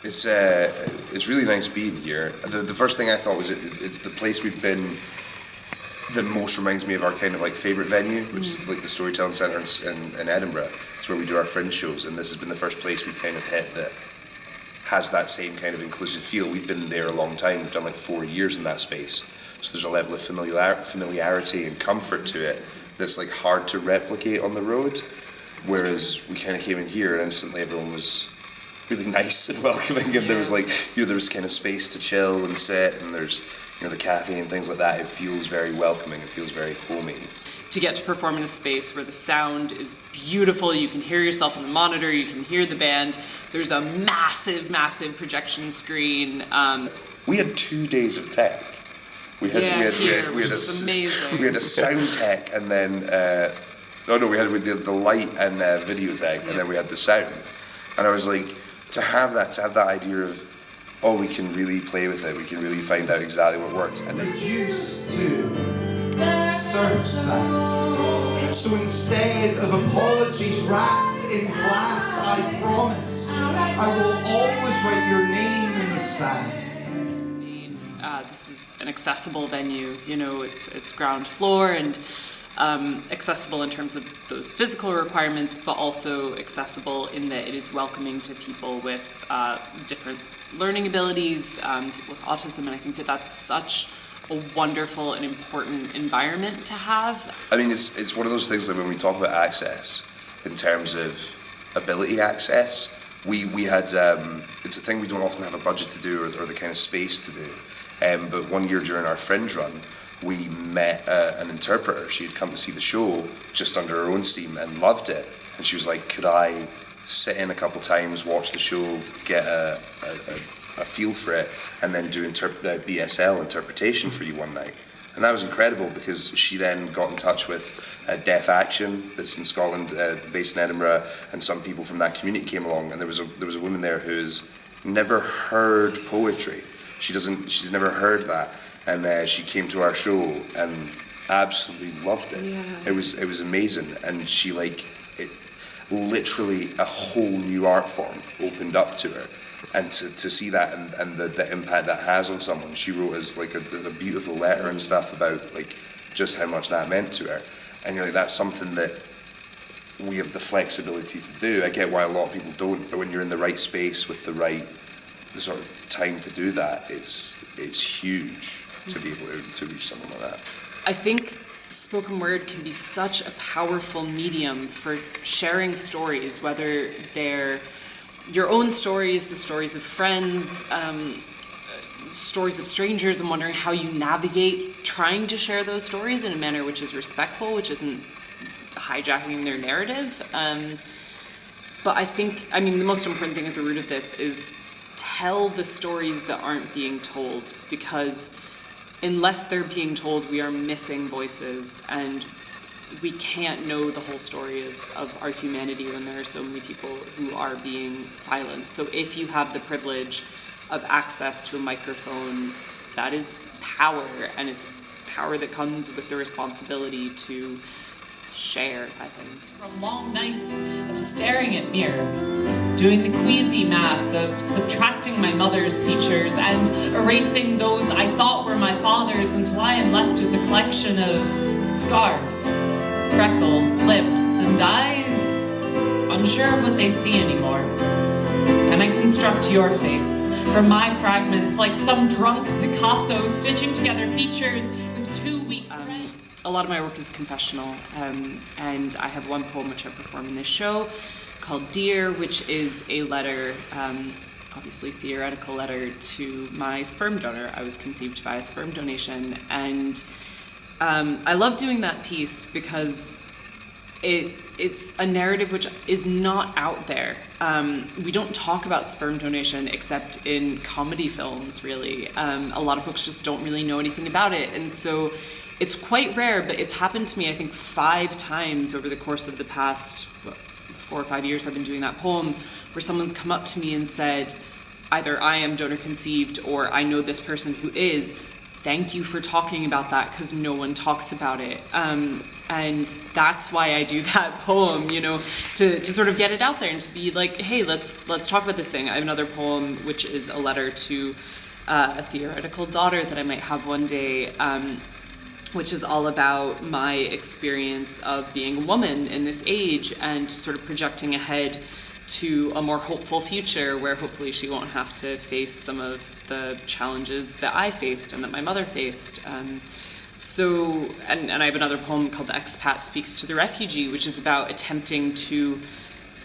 It's really nice being here. The first thing I thought was it's the place we've been that most reminds me of our kind of like favourite venue, which is like the Storytelling Centre in Edinburgh. It's where we do our fringe shows, and this has been the first place we've kind of hit that has that same kind of inclusive feel. We've been there a long time. We've done like 4 years in that space, so there's a level of familiarity and comfort to it that's like hard to replicate on the road. Whereas we kind of came in here and instantly everyone was really nice and welcoming, and there was like, there was kind of space to chill and sit, and there's, the cafe and things like that. It feels very welcoming. It feels very homey. To get to perform in a space where the sound is beautiful, you can hear yourself on the monitor, you can hear the band. There's a massive, massive projection screen. We had 2 days of tech. We had amazing. We had a sound tech, and then we had the light and video tech, and then we had the sound. And I was like, to have that idea of, we can really play with it, we can really find out exactly what works. And then Reduced to surf sound. So instead of apologies wrapped in glass, I promise I will always write your name in the sand. This is an accessible venue, it's ground floor and accessible in terms of those physical requirements, but also accessible in that it is welcoming to people with different learning abilities, people with autism, and I think that that's such a wonderful and important environment to have. I mean, it's one of those things that when we talk about access, in terms of ability access, we had, it's a thing we don't often have a budget to do or the kind of space to do, but one year during our Fringe run, we met an interpreter. She had come to see the show just under her own steam and loved it, and she was like, could I sit in a couple times, watch the show, get a feel for it, and then do BSL interpretation for you one night. And that was incredible, because she then got in touch with Deaf Action that's in Scotland, based in Edinburgh, and some people from that community came along, and there was a woman there who's never heard poetry. She's never heard that, and she came to our show and absolutely loved it. Yeah. It was amazing, and she literally a whole new art form opened up to her, and to see that and the impact that has on someone. She wrote us like a beautiful letter and stuff about like just how much that meant to her, and you're like, that's something that we have the flexibility to do. I get why a lot of people don't, but when you're in the right space with the sort of time to do that, it's huge to be able to reach someone like that. I think spoken word can be such a powerful medium for sharing stories, whether they're your own stories, the stories of friends, stories of strangers, and wondering how you navigate trying to share those stories in a manner which is respectful, which isn't hijacking their narrative. But the most important thing at the root of this is tell the stories that aren't being told, because unless they're being told, we are missing voices, and we can't know the whole story of our humanity when there are so many people who are being silenced. So if you have the privilege of access to a microphone, that is power, and it's power that comes with the responsibility to share, I think. From long nights of staring at mirrors, doing the queasy math of subtracting my mother's features and erasing those I thought were my father's, until I am left with a collection of scars, freckles, lips, and eyes, unsure of what they see anymore. And I construct your face from my fragments like some drunk Picasso stitching together features with 2 weak threads. A lot of my work is confessional, and I have one poem which I perform in this show called Dear, which is a letter, obviously theoretical letter, to my sperm donor. I was conceived by a sperm donation, and I love doing that piece because it's a narrative which is not out there. We don't talk about sperm donation except in comedy films, really. A lot of folks just don't really know anything about it, and so it's quite rare, but it's happened to me, I think, 5 times over the course of the past 4 or 5 years I've been doing that poem, where someone's come up to me and said, either I am donor conceived or I know this person who is, thank you for talking about that, because no one talks about it. And that's why I do that poem, you know, to sort of get it out there and to be like, hey, let's talk about this thing. I have another poem which is a letter to a theoretical daughter that I might have one day, which is all about my experience of being a woman in this age and sort of projecting ahead to a more hopeful future where hopefully she won't have to face some of the challenges that I faced and that my mother faced. And I have another poem called The Expat Speaks to the Refugee, which is about attempting to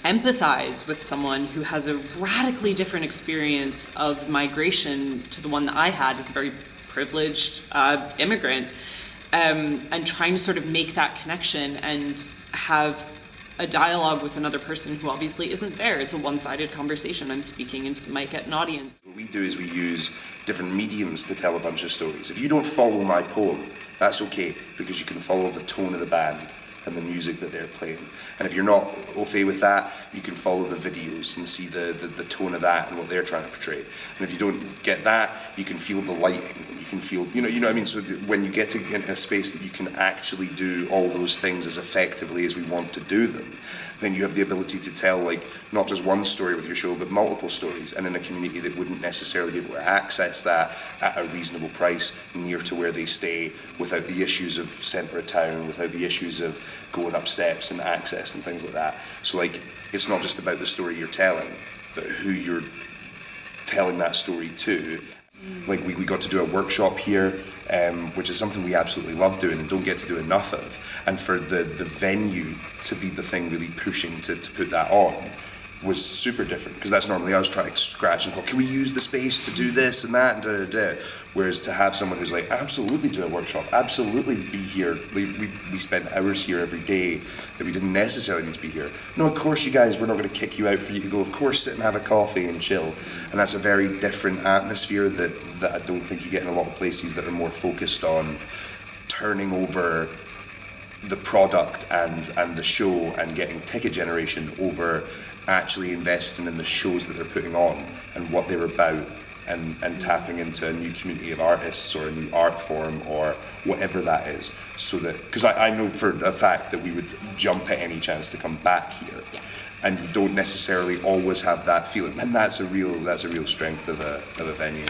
empathize with someone who has a radically different experience of migration to the one that I had as a very privileged immigrant, and trying to sort of make that connection and have a dialogue with another person who obviously isn't there. It's a one-sided conversation. I'm speaking into the mic at an audience. What we do is we use different mediums to tell a bunch of stories. If you don't follow my poem, that's okay, because you can follow the tone of the band and the music that they're playing. And if you're not au fait with that, you can follow the videos and see the tone of that and what they're trying to portray. And if you don't get that, you can feel the lighting, and you can feel, you know what I mean? So when you get to in a space that you can actually do all those things as effectively as we want to do them, then you have the ability to tell, like, not just one story with your show, but multiple stories, and in a community that wouldn't necessarily be able to access that at a reasonable price near to where they stay, without the issues of centre of town, without the issues of going up steps and access and things like that. So, like, it's not just about the story you're telling, but who you're telling that story to. Like, we got to do a workshop here, which is something we absolutely love doing and don't get to do enough of. And for the venue to be the thing really pushing to put that on was super different, because that's normally us trying to scratch and go, can we use the space to do this and that and da. Whereas to have someone who's like, absolutely do a workshop, absolutely be here. We spend hours here every day that we didn't necessarily need to be here. No, of course you guys, we're not going to kick you out for you to go. Of course, sit and have a coffee and chill. And that's a very different atmosphere that I don't think you get in a lot of places that are more focused on turning over the product and the show and getting ticket generation over actually investing in the shows that they're putting on and what they're about, and tapping into a new community of artists or a new art form or whatever that is. So that, because I know for a fact that we would jump at any chance to come back here. Yeah. And you don't necessarily always have that feeling, and that's a real strength of a venue.